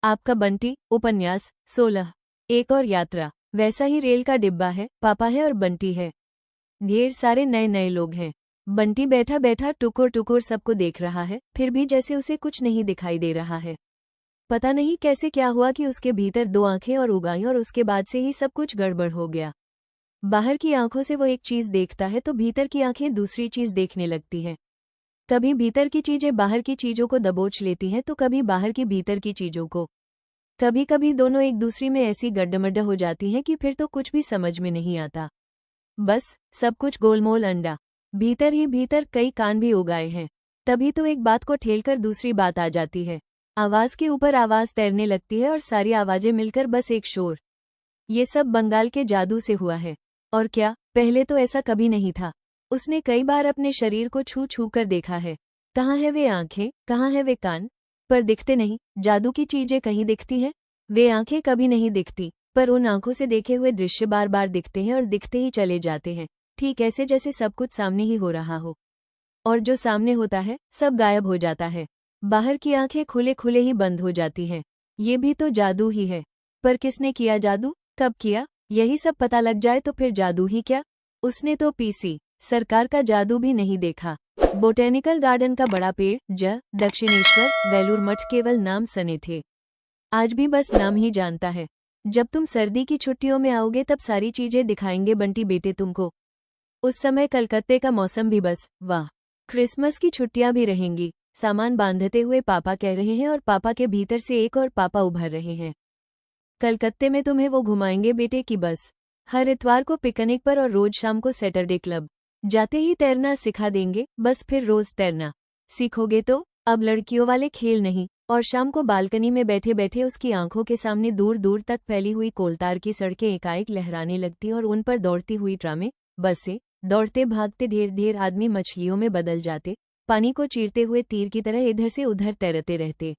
आपका बंटी। उपन्यास 16। एक और यात्रा। वैसा ही रेल का डिब्बा है, पापा है और बंटी है। ढेर सारे नए नए लोग हैं। बंटी बैठा बैठा टुकुर टुकुर सबको देख रहा है, फिर भी जैसे उसे कुछ नहीं दिखाई दे रहा है। पता नहीं कैसे क्या हुआ कि उसके भीतर दो आंखें और उगाई और उसके बाद से ही सब कुछ गड़बड़ हो गया। बाहर की आंखों से वो एक चीज देखता है तो भीतर की आंखें दूसरी चीज देखने लगती हैं। कभी भीतर की चीजें बाहर की चीजों को दबोच लेती हैं तो कभी बाहर की भीतर की चीजों को। कभी कभी दोनों एक दूसरी में ऐसी गड्ढमड्ढ हो जाती हैं कि फिर तो कुछ भी समझ में नहीं आता। बस सब कुछ गोलमोल अंडा। भीतर ही भीतर कई कान भी उगाए हैं। तभी तो एक बात को ठेलकर दूसरी बात आ जाती है। आवाज के ऊपर आवाज तैरने लगती है और सारी आवाजें मिलकर बस एक शोर। ये सब बंगाल के जादू से हुआ है। और क्या, पहले तो ऐसा कभी नहीं था। उसने कई बार अपने शरीर को छू छू कर देखा है। कहाँ है वे आंखें, कहाँ है वे कान, पर दिखते नहीं। जादू की चीजें कहीं दिखती हैं। वे आंखें कभी नहीं दिखती, पर उन आंखों से देखे हुए दृश्य बार बार दिखते हैं और दिखते ही चले जाते हैं, ठीक ऐसे जैसे सब कुछ सामने ही हो रहा हो। और जो सामने होता है सब गायब हो जाता है। बाहर की आंखें खुले खुले ही बंद हो जाती हैं। ये भी तो जादू ही है। पर किसने किया जादू, कब किया, यही सब पता लग जाए तो फिर जादू ही क्या। उसने तो पीसी सरकार का जादू भी नहीं देखा। बोटेनिकल गार्डन का बड़ा पेड़, दक्षिणेश्वर, वेलूर मठ केवल नाम सने थे। आज भी बस नाम ही जानता है। जब तुम सर्दी की छुट्टियों में आओगे तब सारी चीजें दिखाएंगे बंटी बेटे तुमको। उस समय कलकत्ते का मौसम भी बस वाह। क्रिसमस की छुट्टियां भी रहेंगी। सामान बांधते हुए पापा कह रहे हैं और पापा के भीतर से एक और पापा उभर रहे हैं। कलकत्ते में तुम्हें वो घुमाएंगे बेटे की बस। हर इतवार को पिकनिक पर और रोज शाम को सैटरडे क्लब। जाते ही तैरना सिखा देंगे, बस फिर रोज तैरना सीखोगे तो अब लड़कियों वाले खेल नहीं। और शाम को बालकनी में बैठे बैठे उसकी आंखों के सामने दूर दूर तक फैली हुई कोलतार की सड़कें एकाएक लहराने लगती और उन पर दौड़ती हुई ट्रामें, बसें, दौड़ते भागते ढेर ढेर आदमी मछलियों में बदल जाते, पानी को चीरते हुए तीर की तरह इधर से उधर तैरते रहते।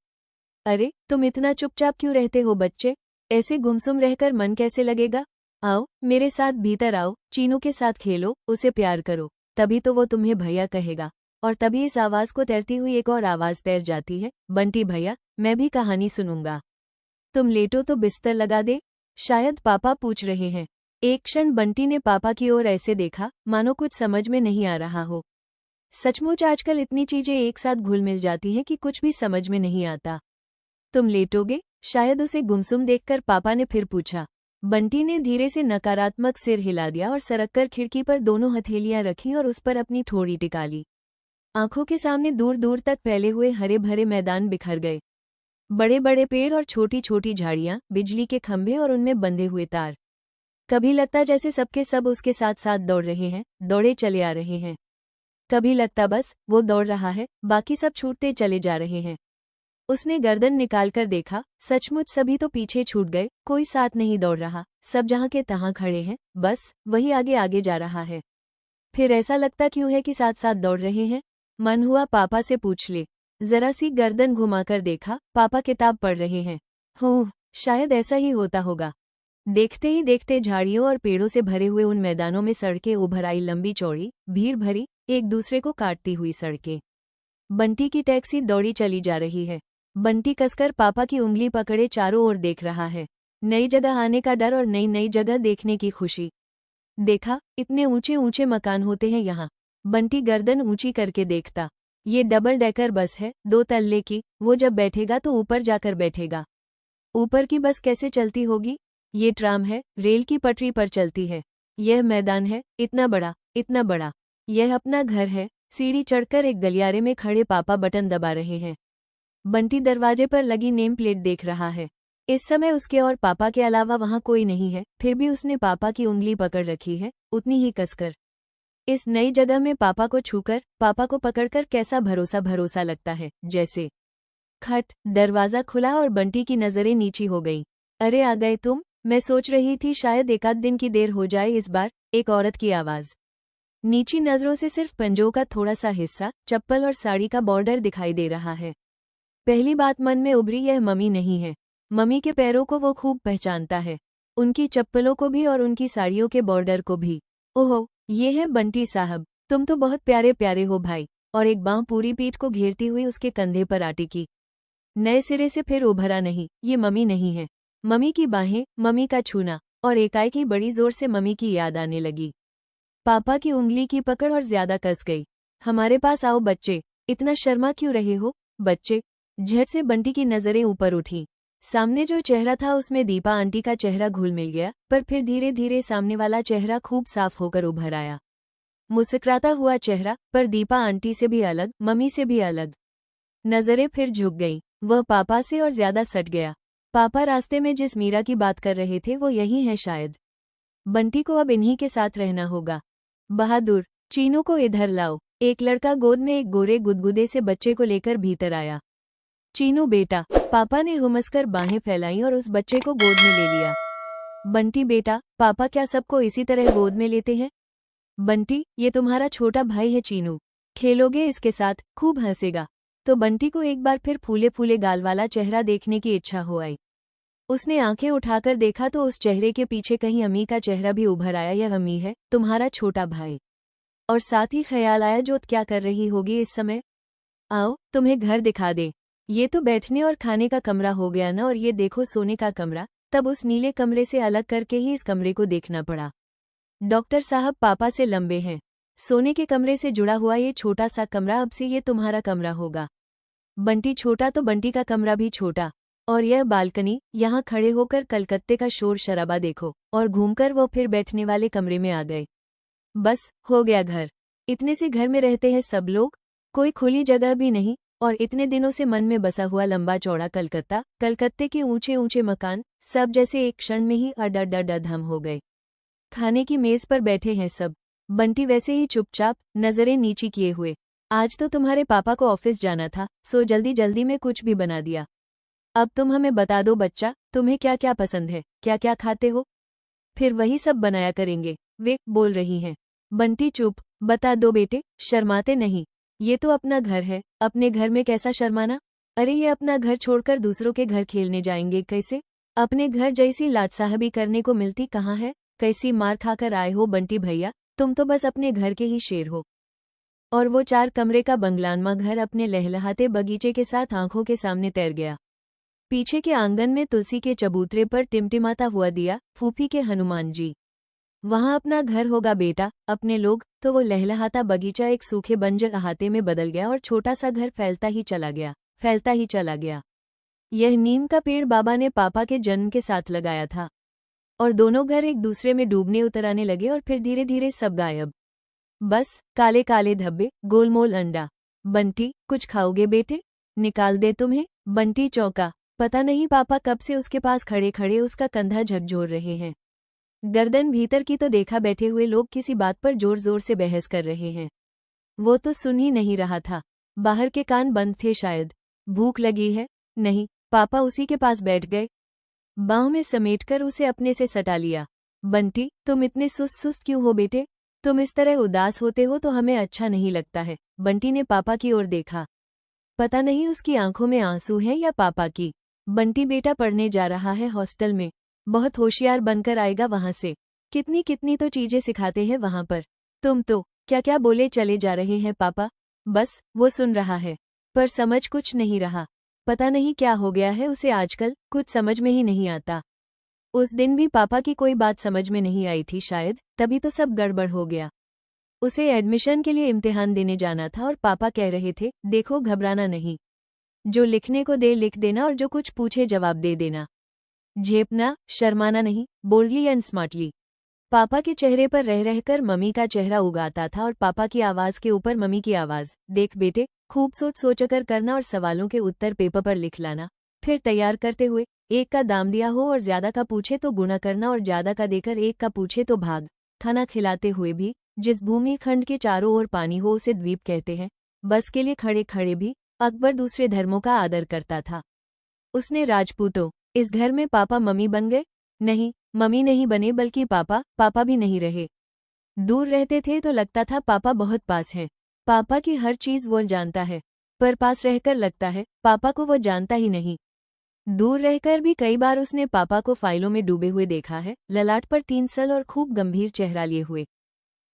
अरे तुम इतना चुपचाप क्यों रहते हो बच्चे, ऐसे गुमसुम रहकर मन कैसे लगेगा। आओ मेरे साथ भीतर आओ, चीनू के साथ खेलो, उसे प्यार करो, तभी तो वो तुम्हें भैया कहेगा। और तभी इस आवाज को तैरती हुई एक और आवाज तैर जाती है, बंटी भैया मैं भी कहानी सुनूंगा। तुम लेटो तो बिस्तर लगा दे, शायद पापा पूछ रहे हैं। एक क्षण बंटी ने पापा की ओर ऐसे देखा मानो कुछ समझ में नहीं आ रहा हो। सचमुच आजकल इतनी चीजें एक साथ घुल मिल जाती हैं कि कुछ भी समझ में नहीं आता। तुम लेटोगे, शायद उसे गुमसुम देखकर पापा ने फिर पूछा। बंटी ने धीरे से नकारात्मक सिर हिला दिया और सरककर खिड़की पर दोनों हथेलियां रखीं और उस पर अपनी ठोड़ी टिका ली। आंखों के सामने दूर दूर तक फैले हुए हरे भरे मैदान बिखर गए। बड़े बड़े पेड़ और छोटी छोटी झाड़ियां, बिजली के खंभे और उनमें बंधे हुए तार। कभी लगता जैसे सबके सब उसके साथ साथ दौड़ रहे हैं, दौड़े चले आ रहे हैं। कभी लगता बस वो दौड़ रहा है, बाकी सब छूटते चले जा रहे हैं। उसने गर्दन निकालकर देखा, सचमुच सभी तो पीछे छूट गए, कोई साथ नहीं दौड़ रहा, सब जहां के तहां खड़े हैं, बस वही आगे आगे जा रहा है। फिर ऐसा लगता क्यों है कि साथ साथ दौड़ रहे हैं। मन हुआ पापा से पूछ ले। जरा सी गर्दन घुमाकर देखा, पापा किताब पढ़ रहे हैं। शायद ऐसा ही होता होगा। देखते ही देखते झाड़ियों और पेड़ों से भरे हुए उन मैदानों में सड़कें उभर आई, लंबी चौड़ी, भीड़ भरी, एक दूसरे को काटती हुई सड़कें। बंटी की टैक्सी दौड़ी चली जा रही है। बंटी कसकर पापा की उंगली पकड़े चारों ओर देख रहा है। नई जगह आने का डर और नई नई जगह देखने की खुशी। देखा, इतने ऊंचे ऊंचे मकान होते हैं यहाँ। बंटी गर्दन ऊंची करके देखता। ये डबल डेकर बस है, 2 तल्ले की, वो जब बैठेगा तो ऊपर जाकर बैठेगा। ऊपर की बस कैसे चलती होगी। ये ट्राम है, रेल की पटरी पर चलती है। यह मैदान है, इतना बड़ा, इतना बड़ा। यह अपना घर है। सीढ़ी चढ़कर एक गलियारे में खड़े पापा बटन दबा रहे हैं। बंटी दरवाजे पर लगी नेम प्लेट देख रहा है। इस समय उसके और पापा के अलावा वहां कोई नहीं है, फिर भी उसने पापा की उंगली पकड़ रखी है, उतनी ही कसकर। इस नई जगह में पापा को छूकर, पापा को पकड़कर कैसा भरोसा भरोसा लगता है, जैसे। खट, दरवाजा खुला और बंटी की नजरें नीची हो गई। अरे आ गए तुम, मैं सोच रही थी शायद 1 आध दिन की देर हो जाए इस बार, एक औरत की आवाज। नीची नजरों से सिर्फ पंजों का थोड़ा सा हिस्सा, चप्पल और साड़ी का बॉर्डर दिखाई दे रहा है। पहली बात मन में उभरी, यह मम्मी नहीं है। मम्मी के पैरों को वो खूब पहचानता है, उनकी चप्पलों को भी और उनकी साड़ियों के बॉर्डर को भी। ओहो, ये है बंटी साहब, तुम तो बहुत प्यारे प्यारे हो भाई। और एक बांह पूरी पीठ को घेरती हुई उसके कंधे पर आ टिकी। नए सिरे से फिर उभरा नहीं, ये मम्मी नहीं है। मम्मी की बाहें, मम्मी का छूना, और एकाएक ही बड़ी जोर से मम्मी की याद आने लगी। पापा की उंगली की पकड़ और ज्यादा कस गई। हमारे पास आओ बच्चे, इतना शर्मा क्यों रहे हो बच्चे? झट से बंटी की नजरें ऊपर उठी। सामने जो चेहरा था उसमें दीपा आंटी का चेहरा घुल मिल गया, पर फिर धीरे धीरे सामने वाला चेहरा खूब साफ होकर उभर आया। मुस्कुराता हुआ चेहरा, पर दीपा आंटी से भी अलग, मम्मी से भी अलग। नजरें फिर झुक गईं। वह पापा से और ज्यादा सट गया। पापा रास्ते में जिस मीरा की बात कर रहे थे वो यही है शायद। बंटी को अब इन्हीं के साथ रहना होगा। बहादुर, चीनू को इधर लाओ। एक लड़का गोद में एक गोरे गुदगुदे से बच्चे को लेकर भीतर आया। चीनू बेटा, पापा ने हुमसकर बाहें फैलाई और उस बच्चे को गोद में ले लिया। बंटी बेटा, पापा क्या सबको इसी तरह गोद में लेते हैं? बंटी, ये तुम्हारा छोटा भाई है चीनू, खेलोगे इसके साथ, खूब हंसेगा। तो बंटी को एक बार फिर फूले फूले गाल वाला चेहरा देखने की इच्छा हो आई। उसने आंखें उठाकर देखा तो उस चेहरे के पीछे कहीं अम्मी का चेहरा भी उभर आया। यह अम्मी है, तुम्हारा छोटा भाई। और साथ ही ख्याल आया जोत क्या कर रही होगी इस समय। आओ तुम्हें घर दिखा दे। ये तो बैठने और खाने का कमरा हो गया ना, और ये देखो सोने का कमरा। तब उस नीले कमरे से अलग करके ही इस कमरे को देखना पड़ा। डॉक्टर साहब पापा से लंबे हैं। सोने के कमरे से जुड़ा हुआ ये छोटा सा कमरा अब से ये तुम्हारा कमरा होगा। बंटी छोटा तो बंटी का कमरा भी छोटा। और यह बालकनी, यहाँ खड़े होकर कलकत्ते का शोर शराबा देखो। और घूमकर वो फिर बैठने वाले कमरे में आ गए। बस हो गया घर। इतने से घर में रहते हैं सब लोग, कोई खुली जगह भी नहीं। और इतने दिनों से मन में बसा हुआ लंबा चौड़ा कलकत्ता, कलकत्ते के ऊंचे ऊंचे मकान, सब जैसे एक क्षण में ही अडडडडम हो गए। खाने की मेज पर बैठे हैं सब। बंटी वैसे ही चुपचाप, नजरें नीची किए हुए। आज तो तुम्हारे पापा को ऑफिस जाना था, सो जल्दी जल्दी में कुछ भी बना दिया। अब तुम हमें बता दो बच्चा, तुम्हें क्या क्या पसंद है, क्या क्या खाते हो, फिर वही सब बनाया करेंगे। वे बोल रही हैं। बंटी चुप। बता दो बेटे, शर्माते नहीं। ये तो अपना घर है, अपने घर में कैसा शर्माना। अरे ये अपना घर छोड़कर दूसरों के घर खेलने जाएंगे कैसे? अपने घर जैसी लाटसाहबी करने को मिलती कहाँ है? कैसी मार खाकर आए हो बंटी भैया, तुम तो बस अपने घर के ही शेर हो। और वो 4 कमरे का बंगलानुमा घर अपने लहलहाते बगीचे के साथ आंखों के सामने तैर गया। पीछे के आंगन में तुलसी के चबूतरे पर टिमटिमाता हुआ दिया, फूफी के हनुमान जी। वहां अपना घर होगा बेटा, अपने लोग। तो वो लहलहाता बगीचा एक सूखे बंजर अहाते में बदल गया और छोटा सा घर फैलता ही चला गया, फैलता ही चला गया। यह नीम का पेड़ बाबा ने पापा के जन्म के साथ लगाया था। और दोनों घर एक दूसरे में डूबने उतराने लगे और फिर धीरे धीरे सब गायब। बस काले काले धब्बे, गोलमोल अंडा। बंटी, कुछ खाओगे बेटे? निकाल दे तुम्हें। बंटी चौंका। पता नहीं पापा कब से उसके पास खड़े खड़े उसका कंधा झकझोर रहे हैं। गर्दन भीतर की तो देखा बैठे हुए लोग किसी बात पर जोर जोर से बहस कर रहे हैं। वो तो सुन ही नहीं रहा था। बाहर के कान बंद थे शायद। भूख लगी है? नहीं। पापा उसी के पास बैठ गए, बाहों में समेटकर उसे अपने से सटा लिया। बंटी, तुम इतने सुस्त सुस्त क्यों हो बेटे? तुम इस तरह उदास होते हो तो हमें अच्छा नहीं लगता है। बंटी ने पापा की ओर देखा। पता नहीं उसकी आंखों में आंसू हैं या पापा की। बंटी बेटा पढ़ने जा रहा है हॉस्टल में, बहुत होशियार बनकर आएगा वहां से। कितनी कितनी तो चीजें सिखाते हैं वहां पर। तुम तो क्या क्या बोले चले जा रहे हैं पापा। बस वो सुन रहा है, पर समझ कुछ नहीं रहा। पता नहीं क्या हो गया है उसे आजकल, कुछ समझ में ही नहीं आता। उस दिन भी पापा की कोई बात समझ में नहीं आई थी शायद, तभी तो सब गड़बड़ हो गया। उसे एडमिशन के लिए इम्तिहान देने जाना था और पापा कह रहे थे, देखो घबराना नहीं, जो लिखने को दे लिख देना और जो कुछ पूछे जवाब दे देना। झेपना, शर्माना नहीं, बोल्डली एंड स्मार्टली। पापा के चेहरे पर रह रहकर मम्मी का चेहरा उगाता था और पापा की आवाज के ऊपर मम्मी की आवाज। देख बेटे, खूब सोच सोचकर करना और सवालों के उत्तर पेपर पर लिख लाना। फिर तैयार करते हुए, एक का दाम दिया हो और ज्यादा का पूछे तो गुणा करना और ज्यादा का देकर एक का पूछे तो भाग। खाना खिलाते हुए भी, जिस भूमि खंड के चारों ओर पानी हो उसे द्वीप कहते हैं। बस के लिए खड़े खड़े भी अकबर दूसरे धर्मों का आदर करता था। उसने राजपूतों, इस घर में पापा मम्मी बन गए? नहीं, मम्मी नहीं बने, बल्कि पापा भी नहीं रहे। दूर रहते थे तो लगता था पापा बहुत पास है, पापा की हर चीज वो जानता है। पर पास रहकर लगता है पापा को वो जानता ही नहीं। दूर रहकर भी कई बार उसने पापा को फाइलों में डूबे हुए देखा है, ललाट पर 3 सल और खूब गंभीर चेहरा लिए हुए।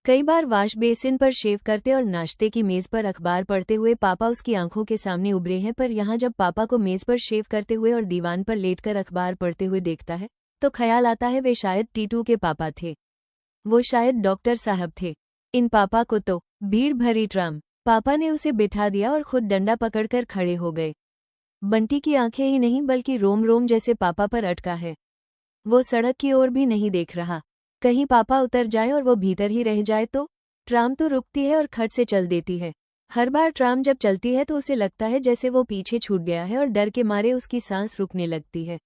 कई बार वॉश बेसिन पर शेव करते और नाश्ते की मेज पर अखबार पढ़ते हुए पापा उसकी आंखों के सामने उभरे हैं। पर यहाँ जब पापा को मेज पर शेव करते हुए और दीवान पर लेटकर अखबार पढ़ते हुए देखता है तो ख्याल आता है वे शायद टीटू के पापा थे। वो शायद डॉक्टर साहब थे। इन पापा को तो भीड़ भरी ट्राम। पापा ने उसे बिठा दिया और खुद डंडा पकड़कर खड़े हो गए। बंटी की आंखें ही नहीं बल्कि रोम रोम जैसे पापा पर अटका है। वो सड़क की ओर भी नहीं देख रहा। कहीं पापा उतर जाए और वो भीतर ही रह जाए तो। ट्राम तो रुकती है और खट से चल देती है। हर बार ट्राम जब चलती है तो उसे लगता है जैसे वो पीछे छूट गया है और डर के मारे उसकी सांस रुकने लगती है।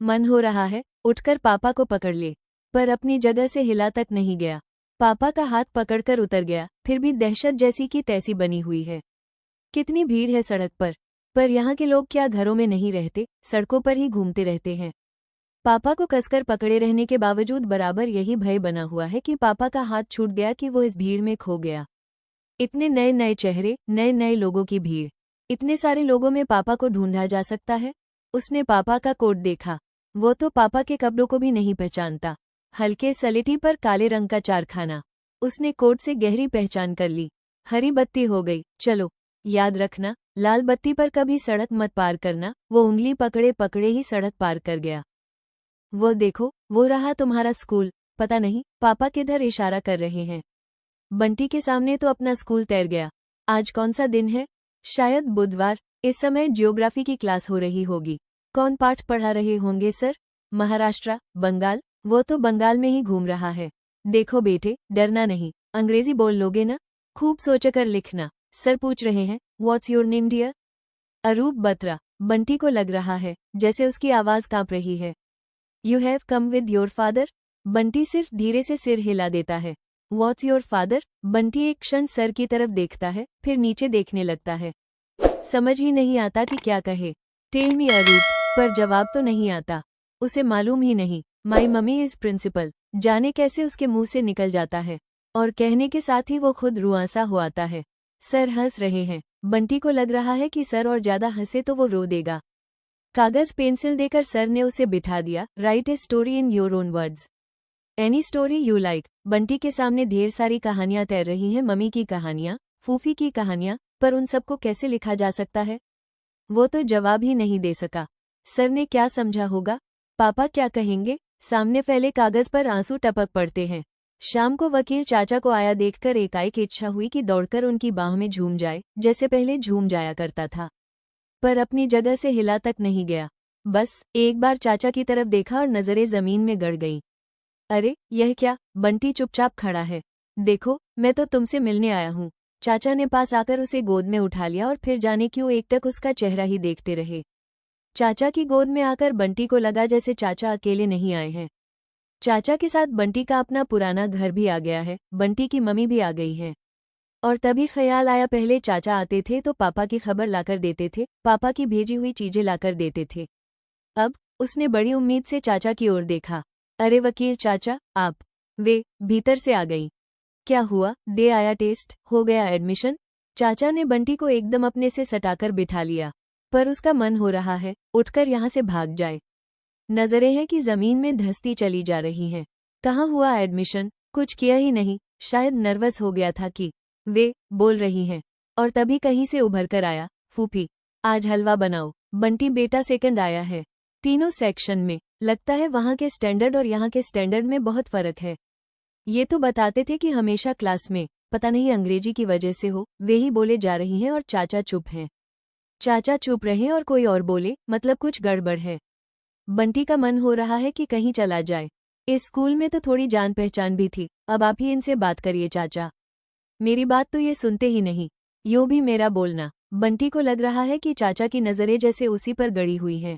मन हो रहा है उठकर पापा को पकड़ ले, पर अपनी जगह से हिला तक नहीं गया। पापा का हाथ पकड़कर उतर गया, फिर भी दहशत जैसी की तैसी बनी हुई है। कितनी भीड़ है सड़क पर यहाँ के लोग क्या घरों में नहीं रहते, सड़कों पर ही घूमते रहते हैं। पापा को कसकर पकड़े रहने के बावजूद बराबर यही भय बना हुआ है कि पापा का हाथ छूट गया कि वो इस भीड़ में खो गया। इतने नए नए चेहरे, नए नए लोगों की भीड़। इतने सारे लोगों में पापा को ढूंढा जा सकता है। उसने पापा का कोट देखा। वो तो पापा के कपड़ों को भी नहीं पहचानता। हल्के सलेटी पर काले रंग का चारखाना। उसने कोट से गहरी पहचान कर ली। हरी बत्ती हो गई। चलो, याद रखना, लाल बत्ती पर कभी सड़क मत पार करना। वो उंगली पकड़े पकड़े ही सड़क पार कर गया। वो देखो, वो रहा तुम्हारा स्कूल। पता नहीं पापा किधर इशारा कर रहे हैं। बंटी के सामने तो अपना स्कूल तैर गया। आज कौन सा दिन है? शायद बुधवार। इस समय ज्योग्राफी की क्लास हो रही होगी। कौन पाठ पढ़ा रहे होंगे सर? महाराष्ट्र, बंगाल? वो तो बंगाल में ही घूम रहा है। देखो बेटे, डरना नहीं। अंग्रेजी बोल लोगे ना? खूब सोचकर लिखना। सर पूछ रहे हैं, व्हाट्स योर नेम डियर? अरूप बत्रा। बंटी को लग रहा है जैसे उसकी आवाज कांप रही है। You have come with your father? Bunty सिर्फ धीरे से सिर हिला देता है। What's your father? बंटी एक क्षण सर की तरफ देखता है, फिर नीचे देखने लगता है। समझ ही नहीं आता कि क्या कहे। टेल मी अरूप, पर जवाब तो नहीं आता। उसे मालूम ही नहीं। माई मम्मी इज प्रिंसिपल। जाने कैसे उसके मुंह से निकल जाता है, और कहने के साथ ही वो खुद रुआंसा हो आता है। सर हंस रहे हैं। बंटी को लग रहा है कि सर और ज्यादा हंसे तो वो रो देगा। कागज पेंसिल देकर सर ने उसे बिठा दिया। Right a story in your own words. Any story you like. Bunty के सामने ढेर सारी कहानियां तैर रही हैं। मम्मी की कहानियां, फूफी की कहानियां, पर उन सबको कैसे लिखा जा सकता है? वो तो जवाब ही नहीं दे सका। सर ने क्या समझा होगा? पापा क्या कहेंगे? सामने फैले कागज पर आंसू टपक पड़ते हैं। शाम को वकील चाचा को आया देखकर एकाएक इच्छा हुई कि दौड़कर उनकी बाह में झूम जाए, जैसे पहले झूम जाया करता था। पर अपनी जगह से हिला तक नहीं गया। बस एक बार चाचा की तरफ देखा और नजरें जमीन में गड़ गईं। अरे यह क्या? बंटी चुपचाप खड़ा है। देखो, मैं तो तुमसे मिलने आया हूँ। चाचा ने पास आकर उसे गोद में उठा लिया और फिर जाने क्यों एकटक उसका चेहरा ही देखते रहे। चाचा की गोद में आकर बंटी को लगा जैसे चाचा अकेले नहीं आए हैं। चाचा के साथ बंटी का अपना पुराना घर भी आ गया है। बंटी की मम्मी भी आ गई है। और तभी ख्याल आया, पहले चाचा आते थे तो पापा की खबर लाकर देते थे, पापा की भेजी हुई चीजें लाकर देते थे। अब उसने बड़ी उम्मीद से चाचा की ओर देखा। अरे वकील चाचा, आप? वे भीतर से आ गई। क्या हुआ? दे आया टेस्ट? हो गया एडमिशन? चाचा ने बंटी को एकदम अपने से सटाकर बिठा लिया। पर उसका मन हो रहा है उठकर यहाँ से भाग जाए। नजरें हैं कि जमीन में धंसती चली जा रही हैं। कहाँ हुआ एडमिशन? कुछ किया ही नहीं। शायद नर्वस हो गया था कि वे बोल रही हैं। और तभी कहीं से उभर कर आया, फूफी आज हलवा बनाओ। बंटी बेटा सेकंड आया है। तीनों सेक्शन में लगता है वहाँ के स्टैंडर्ड और यहाँ के स्टैंडर्ड में बहुत फर्क है। ये तो बताते थे कि हमेशा क्लास में, पता नहीं अंग्रेजी की वजह से हो, वे ही बोले जा रही हैं और चाचा चुप हैं। चाचा चुप रहे और कोई और बोले, मतलब कुछ गड़बड़ है। बंटी का मन हो रहा है कि कहीं चला जाए। इस स्कूल में तो थोड़ी जान पहचान भी थी। अब आप ही इनसे बात करिए चाचा। मेरी बात तो ये सुनते ही नहीं। यूं भी मेरा बोलना। बंटी को लग रहा है कि चाचा की नजरें जैसे उसी पर गड़ी हुई हैं।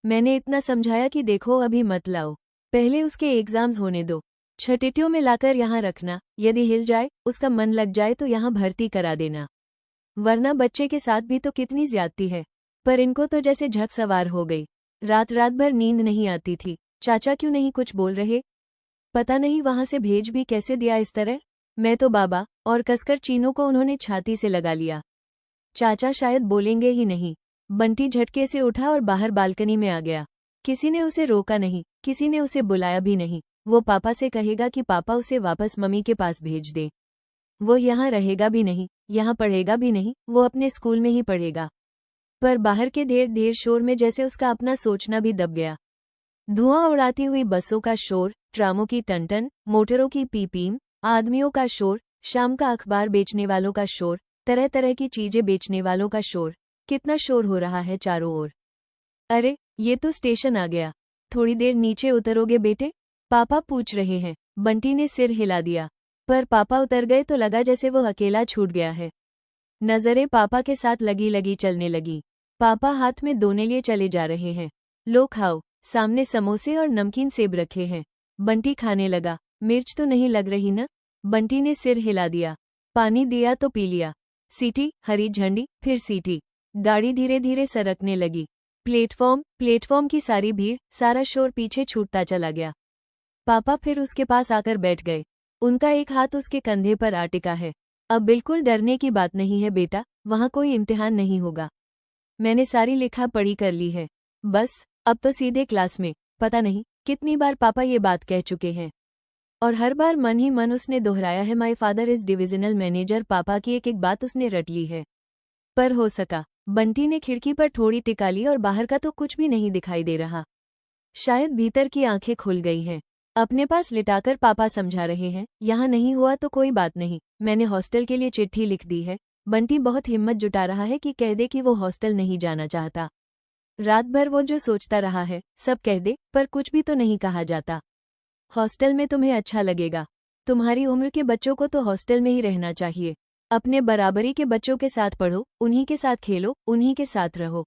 मैंने इतना समझाया कि देखो अभी मत लाओ, पहले उसके एग्जाम्स होने दो। छठिटियों में लाकर यहाँ रखना, यदि हिल जाए, उसका मन लग जाए तो यहाँ भर्ती करा देना। वरना बच्चे के साथ भी तो कितनी ज्यादती है। पर इनको तो जैसे झक सवार हो गई। रात रात भर नींद नहीं आती थी। चाचा क्यों नहीं कुछ बोल रहे? पता नहीं वहां से भेज भी कैसे दिया इस तरह। मैं तो बाबा, और कसकर चीनू को उन्होंने छाती से लगा लिया। चाचा शायद बोलेंगे ही नहीं। बंटी झटके से उठा और बाहर बालकनी में आ गया। किसी ने उसे रोका नहीं, किसी ने उसे बुलाया भी नहीं। वो पापा से कहेगा कि पापा उसे वापस मम्मी के पास भेज दे। वो यहाँ रहेगा भी नहीं, यहाँ पढ़ेगा भी नहीं, वो अपने स्कूल में ही पढ़ेगा। पर बाहर के ढेर ढेर शोर में जैसे उसका अपना सोचना भी दब गया। धुआं उड़ाती हुई बसों का शोर, ट्रामों की टन-टन, मोटरों की पीपीम, आदमियों का शोर, शाम का अखबार बेचने वालों का शोर, तरह तरह की चीजें बेचने वालों का शोर। कितना शोर हो रहा है चारों ओर। अरे, ये तो स्टेशन आ गया। थोड़ी देर नीचे उतरोगे बेटे? पापा पूछ रहे हैं। बंटी ने सिर हिला दिया। पर पापा उतर गए तो लगा जैसे वो अकेला छूट गया है। नजरें पापा के साथ लगी लगी चलने लगी। पापा हाथ में दोने लिए चले जा रहे हैं। लो खाओ। सामने समोसे और नमकीन सेब रखे हैं। बंटी खाने लगा। मिर्च तो नहीं लग रही ना? बंटी ने सिर हिला दिया। पानी दिया तो पी लिया। सीटी, हरी झंडी, फिर सीटी। गाड़ी धीरे धीरे सरकने लगी। प्लेटफॉर्म की सारी भीड़, सारा शोर पीछे छूटता चला गया। पापा फिर उसके पास आकर बैठ गए। उनका एक हाथ उसके कंधे पर आ टिका है। अब बिल्कुल डरने की बात नहीं है बेटा, वहाँ कोई इम्तिहान नहीं होगा। मैंने सारी लिखा पढ़ी कर ली है। बस, अब तो सीधे क्लास में। पता नहीं कितनी बार पापा ये बात कह चुके हैं, और हर बार मन ही मन उसने दोहराया है, my father is divisional manager. पापा की एक एक बात उसने रट ली है। पर हो सका। बंटी ने खिड़की पर थोड़ी टिका ली और बाहर का तो कुछ भी नहीं दिखाई दे रहा। शायद भीतर की आंखें खुल गई हैं। अपने पास लिटाकर पापा समझा रहे हैं, यहाँ नहीं हुआ तो कोई बात नहीं, मैंने हॉस्टल के लिए चिट्ठी लिख दी है। बंटी बहुत हिम्मत जुटा रहा है कि कह दे कि वो हॉस्टल नहीं जाना चाहता। रात भर वो जो सोचता रहा है सब कह दे, पर कुछ भी तो नहीं कहा जाता। हॉस्टल में तुम्हें अच्छा लगेगा। तुम्हारी उम्र के बच्चों को तो हॉस्टल में ही रहना चाहिए। अपने बराबरी के बच्चों के साथ पढ़ो, उन्हीं के साथ खेलो, उन्हीं के साथ रहो।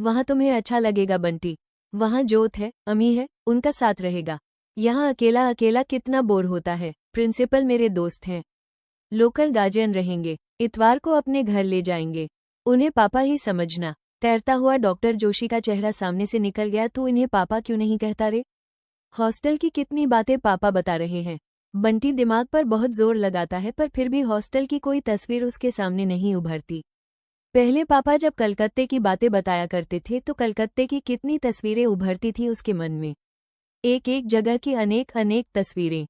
वहाँ तुम्हें अच्छा लगेगा बंटी। वहाँ जोत है, अमी है, उनका साथ रहेगा। यहाँ अकेला अकेला कितना बोर होता है। प्रिंसिपल मेरे दोस्त हैं। लोकल गार्जियन रहेंगे। इतवार को अपने घर ले जाएंगे। उन्हें पापा ही समझना। तैरता हुआ डॉक्टर जोशी का चेहरा सामने से निकल गया। तू इन्हें पापा क्यों नहीं कहता रे? हॉस्टल की कितनी बातें पापा बता रहे हैं। बंटी दिमाग पर बहुत जोर लगाता है, पर फिर भी हॉस्टल की कोई तस्वीर उसके सामने नहीं उभरती। पहले पापा जब कलकत्ते की बातें बताया करते थे तो कलकत्ते की कितनी तस्वीरें उभरती थी उसके मन में। एक एक जगह की अनेक अनेक तस्वीरें।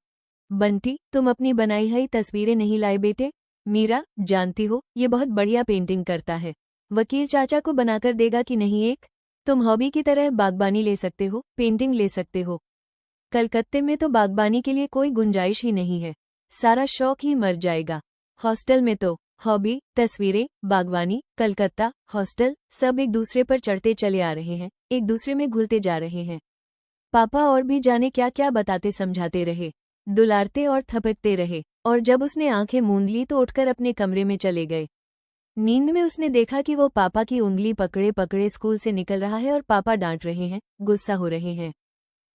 बंटी, तुम अपनी बनाई हुई तस्वीरें नहीं लाए बेटे? मीरा, जानती हो ये बहुत बढ़िया पेंटिंग करता है। वकील चाचा को बनाकर देगा कि नहीं एक? तुम हॉबी की तरह बागबानी ले सकते हो, पेंटिंग ले सकते हो। कलकत्ते में तो बागबानी के लिए कोई गुंजाइश ही नहीं है। सारा शौक ही मर जाएगा। हॉस्टल में तो हॉबी, तस्वीरें, बागवानी, कलकत्ता, हॉस्टल सब एक दूसरे पर चढ़ते चले आ रहे हैं, एक दूसरे में घुलते जा रहे हैं। पापा और भी जाने क्या क्या बताते समझाते रहे, दुलारते और थपकते रहे, और जब उसने आंखें मूंद ली तो उठकर अपने कमरे में चले गए। नींद में उसने देखा कि वो पापा की उंगली पकड़े पकड़े स्कूल से निकल रहा है और पापा डांट रहे हैं, गुस्सा हो रहे हैं।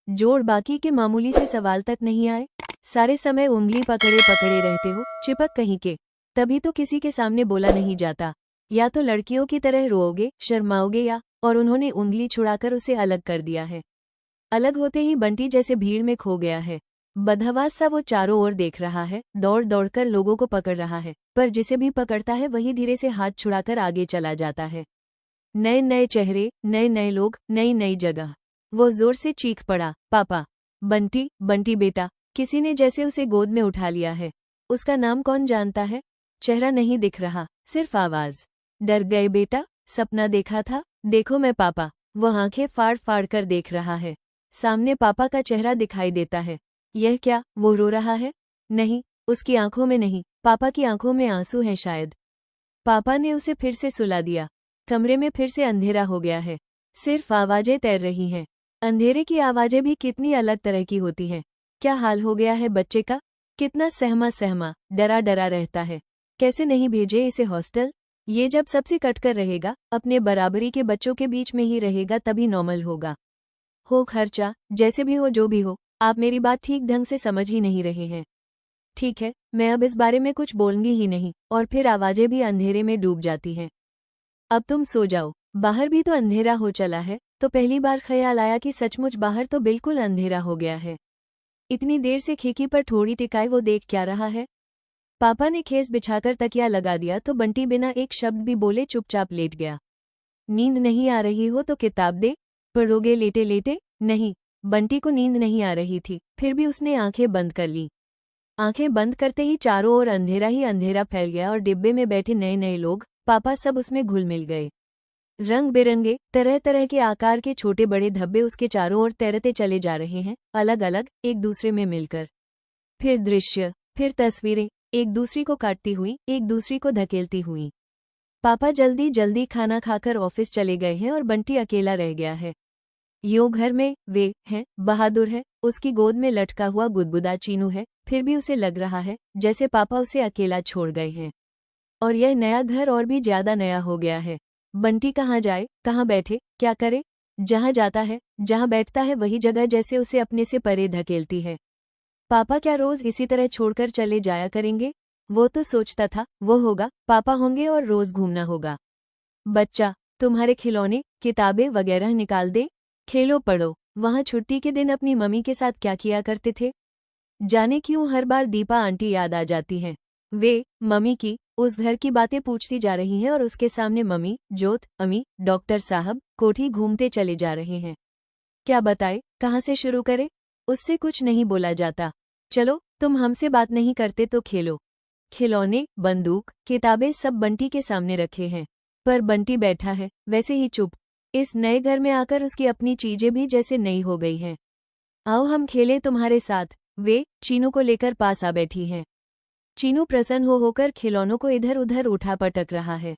जोड़ बाकी के मामूली से सवाल तक नहीं आए। सारे समय उंगली पकड़े पकड़े रहते हो, चिपक कहीं के। तभी तो किसी के सामने बोला नहीं जाता। या तो लड़कियों की तरह रोओगे, शर्माओगे, या और उन्होंने उंगली छुड़ाकर उसे अलग कर दिया है। अलग होते ही बंटी जैसे भीड़ में खो गया है। बदहवास सा वो चारों ओर देख रहा है, दौड़ दौड़कर लोगों को पकड़ रहा है, पर जिसे भी पकड़ता है वही धीरे से हाथ छुड़ाकर आगे चला जाता है। नए नए चेहरे, नए नए लोग, नई नई जगह। वो जोर से चीख पड़ा, पापा! बंटी, बंटी बेटा! किसी ने जैसे उसे गोद में उठा लिया है। उसका नाम कौन जानता है? चेहरा नहीं दिख रहा, सिर्फ आवाज। डर गए बेटा? सपना देखा था? देखो मैं पापा। वो आंखें फाड़ फाड़ कर देख रहा है। सामने पापा का चेहरा दिखाई देता है। यह क्या, वो रो रहा है? नहीं, उसकी आंखों में नहीं, पापा की आंखों में आंसू हैं शायद। पापा ने उसे फिर से सुला दिया। कमरे में फिर से अंधेरा हो गया है। सिर्फ आवाजें तैर रही हैं। अंधेरे की आवाजें भी कितनी अलग तरह की होती हैं। क्या हाल हो गया है बच्चे का? कितना सहमा सहमा, डरा डरा रहता है। कैसे नहीं भेजे इसे हॉस्टल? ये जब सबसे कटकर रहेगा, अपने बराबरी के बच्चों के बीच में ही रहेगा, तभी नॉर्मल होगा। हो खर्चा, जैसे भी हो जो भी हो, आप मेरी बात ठीक ढंग से समझ ही नहीं रहे हैं। ठीक है, मैं अब इस बारे में कुछ बोलूंगी ही नहीं। और फिर आवाजें भी अंधेरे में डूब जाती हैं। अब तुम सो जाओ। बाहर भी तो अंधेरा हो चला है। तो पहली बार ख्याल आया कि सचमुच बाहर तो बिल्कुल अंधेरा हो गया है। इतनी देर से खिड़की पर थोड़ी टिकाए वो देख क्या रहा है? पापा ने खेस बिछाकर तकिया लगा दिया तो बंटी बिना एक शब्द भी बोले चुपचाप लेट गया। नींद नहीं आ रही हो तो किताब दे, पढ़ोगे लेटे लेटे? नहीं, बंटी को नींद नहीं आ रही थी, फिर भी उसने आंखें बंद कर ली। आंखें बंद करते ही चारों ओर अंधेरा ही अंधेरा फैल गया और डिब्बे में बैठे नए नए लोग, पापा, सब उसमें घुल मिल गए। रंग बिरंगे, तरह तरह के आकार के छोटे बड़े धब्बे उसके चारों ओर तैरते चले जा रहे हैं, अलग अलग, एक दूसरे में मिलकर। फिर दृश्य, फिर तस्वीरें, एक दूसरी को काटती हुई, एक दूसरी को धकेलती हुई। पापा जल्दी जल्दी खाना खाकर ऑफिस चले गए हैं और बंटी अकेला रह गया है। यूं घर में वे हैं, बहादुर है, उसकी गोद में लटका हुआ गुदगुदा चीनू है, फिर भी उसे लग रहा है जैसे पापा उसे अकेला छोड़ गए हैं। और यह नया घर और भी ज्यादा नया हो गया है। बंटी कहाँ जाए, कहाँ बैठे, क्या करे? जहाँ जाता है, जहाँ बैठता है, वही जगह जैसे उसे अपने से परे धकेलती है। पापा क्या रोज इसी तरह छोड़कर चले जाया करेंगे? वो तो सोचता था वो होगा, पापा होंगे और रोज घूमना होगा। बच्चा, तुम्हारे खिलौने, किताबें वगैरह निकाल दे, खेलो पढ़ो। वहाँ छुट्टी के दिन अपनी मम्मी के साथ क्या किया करते थे? जाने क्यों हर बार दीपा आंटी याद आ जाती हैं। वे मम्मी की उस घर की बातें पूछती जा रही हैं और उसके सामने मम्मी, जोत, अम्मी, डॉक्टर साहब, कोठी घूमते चले जा रहे हैं। क्या बताए, कहाँ से शुरू करे? उससे कुछ नहीं बोला जाता। चलो, तुम हमसे बात नहीं करते तो खेलो। खिलौने, बंदूक, किताबें सब बंटी के सामने रखे हैं, पर बंटी बैठा है वैसे ही चुप। इस नए घर में आकर उसकी अपनी चीजें भी जैसे नई हो गई हैं। आओ हम खेलें तुम्हारे साथ, वे चीनू को लेकर पास आ बैठी हैं। चीनू प्रसन्न होकर खिलौनों को इधर उधर उठा पटक रहा है।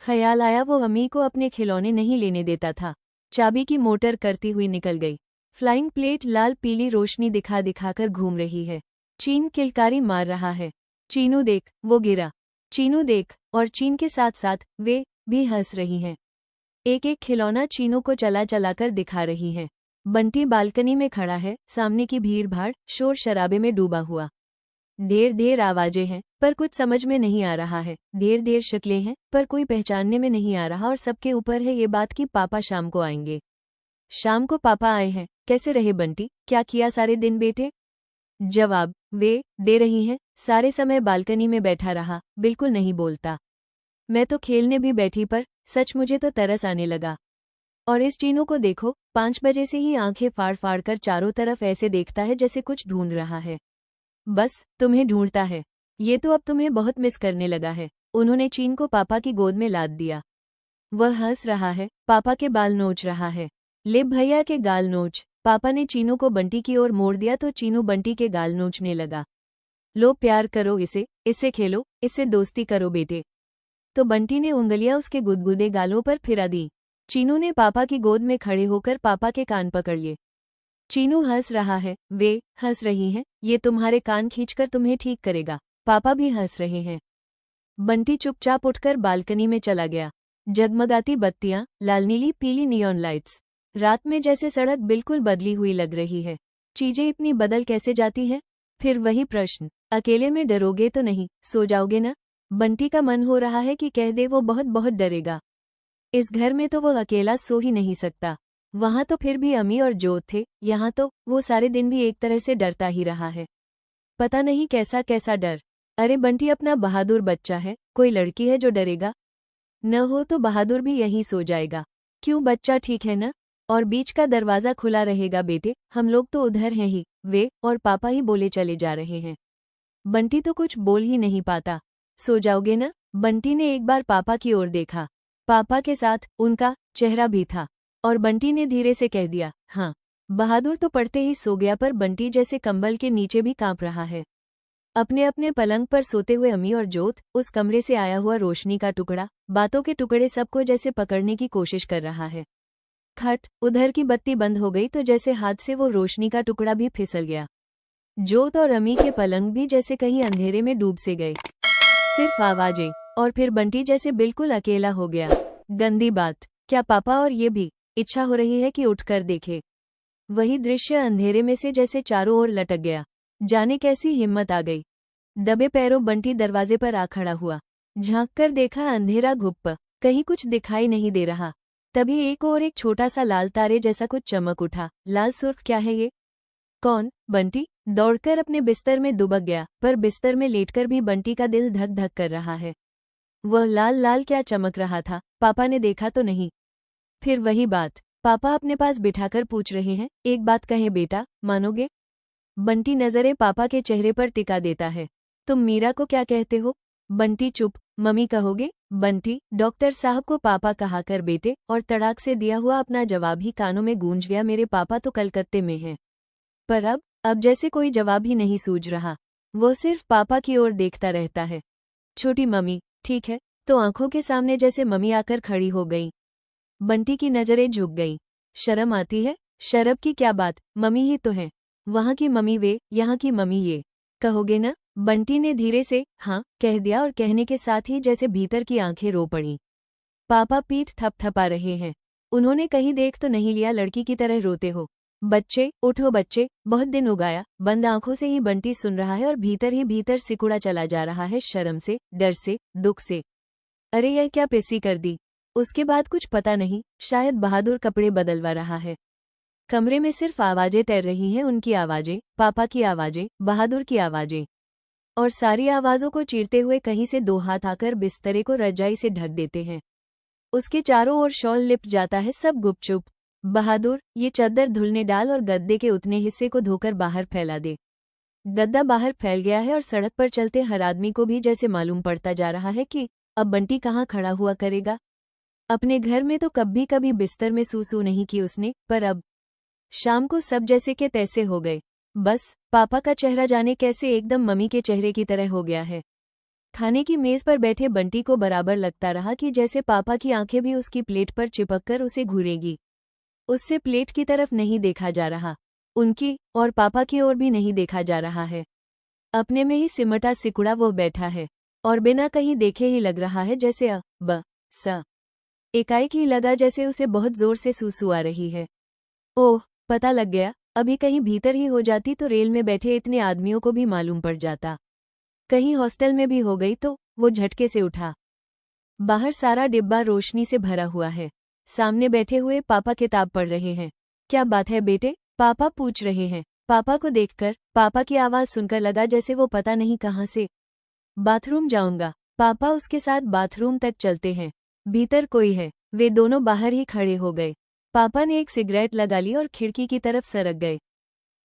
ख्याल आया वो अम्मी को अपने खिलौने नहीं लेने देता था। चाबी की मोटर करती हुई निकल गई। फ्लाइंग प्लेट लाल पीली रोशनी दिखा दिखाकर घूम रही है। चीन किलकारी मार रहा है। चीनू देख, वो गिरा। चीनू देख, और चीन के साथ साथ वे भी हंस रही हैं। एक एक खिलौना चीनू को चला चलाकर दिखा रही है। बंटी बालकनी में खड़ा है, सामने की भीड़ भाड़, शोर शराबे में डूबा हुआ। ढेर ढेर आवाजें हैं, पर कुछ समझ में नहीं आ रहा है। ढेर ढेर शक्लें हैं, पर कोई पहचानने में नहीं आ रहा। और सबके ऊपर है ये बात कि पापा शाम को आएंगे। शाम को पापा आए हैं, कैसे रहे बंटी, क्या किया सारे दिन बेटे? जवाब वे दे रही हैं। सारे समय बालकनी में बैठा रहा, बिल्कुल नहीं बोलता। मैं तो खेलने भी बैठी, पर सच मुझे तो तरस आने लगा। और इस चीनू को देखो, 5 बजे से ही आंखें फाड़ फाड़ कर चारों तरफ ऐसे देखता है जैसे कुछ ढूंढ रहा है। बस तुम्हें ढूंढता है। ये तो अब तुम्हें बहुत मिस करने लगा है। उन्होंने चीन को पापा की गोद में लाद दिया। वह हंस रहा है, पापा के बाल नोच रहा है। ले भैया के गाल नोच। पापा ने चीनू को बंटी की ओर मोड़ दिया तो चीनू बंटी के गाल नोचने लगा। लो प्यार करो इसे, इससे खेलो, इससे दोस्ती करो बेटे। तो बंटी ने उंगलियां उसके गुदगुदे गालों पर फिरा दी। चीनू ने पापा की गोद में खड़े होकर पापा के कान पकड़ लिए। चीनू हंस रहा है, वे हंस रही हैं। ये तुम्हारे कान खींचकर तुम्हें ठीक करेगा। पापा भी हंस रहे हैं। बंटी चुपचाप उठकर बालकनी में चला गया। जगमगाती बत्तियां, लाल नीली पीली नियॉन लाइट्स। रात में जैसे सड़क बिल्कुल बदली हुई लग रही है। चीजें इतनी बदल कैसे जाती हैं? फिर वही प्रश्न, अकेले में डरोगे तो नहीं, सो जाओगे ना? बंटी का मन हो रहा है कि कह दे वो बहुत बहुत डरेगा। इस घर में तो वो अकेला सो ही नहीं सकता। वहां तो फिर भी अम्मी और जोत थे, यहाँ तो वो सारे दिन भी एक तरह से डरता ही रहा है। पता नहीं कैसा कैसा डर। अरे बंटी अपना बहादुर बच्चा है, कोई लड़की है जो डरेगा? न हो तो बहादुर भी यहीं सो जाएगा। क्यों, बच्चा ठीक है ना? और बीच का दरवाजा खुला रहेगा बेटे, हम लोग तो उधर हैं ही, वे और पापा ही बोले चले जा रहे हैं। बंटी तो कुछ बोल ही नहीं पाता। सो जाओगे ना? बंटी ने एक बार पापा की ओर देखा। पापा के साथ उनका चेहरा भी था। और बंटी ने धीरे से कह दिया, हाँ। बहादुर तो पड़ते ही सो गया, पर बंटी जैसे कंबल के नीचे भी कांप रहा है। अपने अपने पलंग पर सोते हुए अम्मी और जोत, उस कमरे से आया हुआ रोशनी का टुकड़ा, बातों के टुकड़े सबको जैसे पकड़ने की कोशिश कर रहा है। खट, उधर की बत्ती बंद हो गई तो जैसे हाथ से वो रोशनी का टुकड़ा भी फिसल गया। जोत और अम्मी के पलंग भी जैसे कहीं अंधेरे में डूब से गए। सिर्फ आवाजें, और फिर बंटी जैसे बिल्कुल अकेला हो गया। गंदी बात, क्या पापा और ये भी? इच्छा हो रही है कि उठकर देखे। वही दृश्य अंधेरे में से जैसे चारों ओर लटक गया। जाने कैसी हिम्मत आ गई। दबे पैरों बंटी दरवाजे पर आ खड़ा हुआ। झांक कर देखा, अंधेरा घुप्प, कहीं कुछ दिखाई नहीं दे रहा। तभी एक और एक छोटा सा लाल तारे जैसा कुछ चमक उठा। लाल सुर्ख, क्या है ये? कौन? बंटी दौड़कर अपने बिस्तर में दुबक गया, पर बिस्तर में लेटकर भी बंटी का दिल धक धक कर रहा है। वह लाल लाल क्या चमक रहा था? पापा ने देखा तो नहीं? फिर वही बात, पापा अपने पास बिठाकर पूछ रहे हैं, एक बात कहे बेटा, मानोगे? बंटी नजरें पापा के चेहरे पर टिका देता है। तुम मीरा को क्या कहते हो? बंटी चुप। मम्मी कहोगे? बंटी, डॉक्टर साहब को पापा कहा कर बेटे, और तड़ाक से दिया हुआ अपना जवाब ही कानों में गूंज गया, मेरे पापा तो कलकत्ते में हैं। पर अब जैसे कोई जवाब ही नहीं सूझ रहा। वो सिर्फ पापा की ओर देखता रहता है। छोटी मम्मी, ठीक है। तो आंखों के सामने जैसे मम्मी आकर खड़ी हो गई। बंटी की नजरें झुक गईं। शर्म आती है? शर्म की क्या बात, मम्मी ही तो है। वहां की मम्मी वे, यहाँ की मम्मी ये। कहोगे ना? बंटी ने धीरे से हाँ कह दिया, और कहने के साथ ही जैसे भीतर की आंखें रो पड़ी। पापा पीठ थपथपा रहे हैं। उन्होंने कहीं देख तो नहीं लिया लड़की की तरह रोते हो? बच्चे, उठो बच्चे, बहुत दिन उगाया। बंद आंखों से ही बंटी सुन रहा है और भीतर ही भीतर सिकुड़ा चला जा रहा है, शर्म से, डर से, दुख से। अरे यह क्या पेशी कर दी? उसके बाद कुछ पता नहीं, शायद बहादुर कपड़े बदलवा रहा है। कमरे में सिर्फ आवाजें तैर रही हैं, उनकी आवाजें, पापा की आवाजें, बहादुर की आवाजें। और सारी आवाजों को चीरते हुए कहीं से दो हाथ आकर बिस्तरे को रजाई से ढक देते हैं। उसके चारों ओर शॉल लिपट जाता है, सब गुपचुप। बहादुर, ये चद्दर धुलने डाल और गद्दे के उतने हिस्से को धोकर बाहर फैला दे। गद्दा बाहर फैल गया है और सड़क पर चलते हर आदमी को भी जैसे मालूम पड़ता जा रहा है कि अब बंटी कहाँ खड़ा हुआ करेगा। अपने घर में तो कभी कभी बिस्तर में सूसू नहीं की उसने, पर अब शाम को सब जैसे के तैसे हो गए। बस पापा का चेहरा जाने कैसे एकदम मम्मी के चेहरे की तरह हो गया है। खाने की मेज पर बैठे बंटी को बराबर लगता रहा कि जैसे पापा की आंखें भी उसकी प्लेट पर चिपककर उसे घूरेगी। उससे प्लेट की तरफ नहीं देखा जा रहा, उनकी और पापा की ओर भी नहीं देखा जा रहा है। अपने में ही सिमटा सिकुड़ा वो बैठा है, और बिना कहीं देखे ही लग रहा है जैसे स एकाएक ही लगा जैसे उसे बहुत जोर से सूसू आ रही है। ओह, पता लग गया। अभी कहीं भीतर ही हो जाती तो रेल में बैठे इतने आदमियों को भी मालूम पड़ जाता। कहीं हॉस्टल में भी हो गई तो। वो झटके से उठा। बाहर सारा डिब्बा रोशनी से भरा हुआ है। सामने बैठे हुए पापा किताब पढ़ रहे हैं। क्या बात है बेटे? पापा पूछ रहे हैं। पापा को देखकर, पापा की आवाज सुनकर लगा जैसे वो पता नहीं कहाँ से। बाथरूम जाऊंगा। पापा उसके साथ बाथरूम तक चलते हैं। भीतर कोई है? वे दोनों बाहर ही खड़े हो गए। पापा ने एक सिगरेट लगा ली और खिड़की की तरफ सरक गए।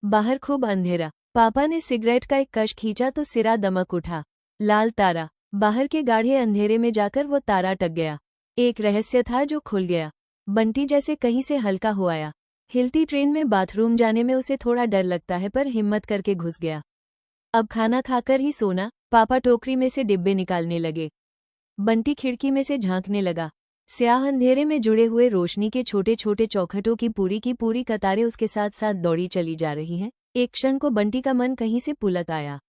बाहर खूब अंधेरा। पापा ने सिगरेट का एक कश खींचा तो सिरा दमक उठा। लाल तारा। बाहर के गाढ़े अंधेरे में जाकर वो तारा टक गया। एक रहस्य था जो खुल गया। बंटी जैसे कहीं से हल्का हो आया। हिलती ट्रेन में बाथरूम जाने में उसे थोड़ा डर लगता है, पर हिम्मत करके घुस गया। अब खाना खाकर ही सोना। पापा टोकरी में से डिब्बे निकालने लगे। बंटी खिड़की में से झांकने लगा। स्याह अंधेरे में जुड़े हुए रोशनी के छोटे छोटे चौखटों की पूरी कतारें उसके साथ साथ दौड़ी चली जा रही हैं। एक क्षण को बंटी का मन कहीं से पुलक आया।